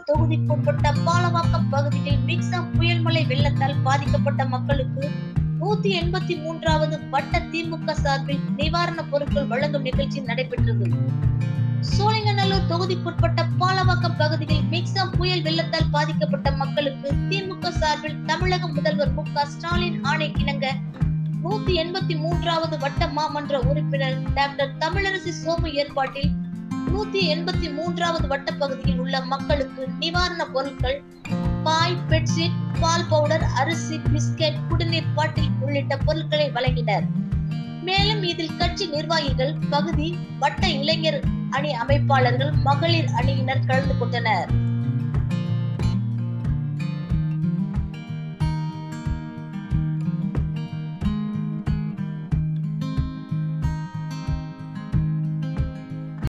சோழிங்கநல்லூர் தொகுதிக்குட்பட்ட பாலவாக்கம் பகுதியில் மிக்சம் புயல் மழை வெள்ளத்தால் பாதிக்கப்பட்ட மக்களுக்கு 183வது வட்ட திமுக சார்பில் நிவாரணப் பொருட்கள் வழங்கும் நிகழ்ச்சி நடைபெற்றது. சோழிங்கநல்லூர் தொகுதிக்குட்பட்ட பாலவாக்கம் பகுதியில் மிக்சம் புயல் வெள்ளத்தால் பாதிக்கப்பட்ட மக்களுக்கு திமுக சார்பில் தமிழக முதல்வர் மு.க. ஸ்டாலின் ஆணைக்கிணங்க 183வது வட்ட மாமன்ற உறுப்பினர் டாக்டர் தமிழரசி சோமு ஏற்பாட்டில் 183வது வட்ட பகுதியில் உள்ள மக்களுக்கு நிவாரண பொருட்கள் பாய், பெட்ஷீட், பால் பவுடர், அரிசி, பிஸ்கட், குடிநீர் பாட்டில் உள்ளிட்ட பொருட்களை வழங்கினர். மேலும் இதில் கட்சி நிர்வாகிகள், பகுதி வட்ட இளைஞர் அணி அமைப்பாளர்கள், மகளிர் அணியினர் கலந்து கொண்டனர்.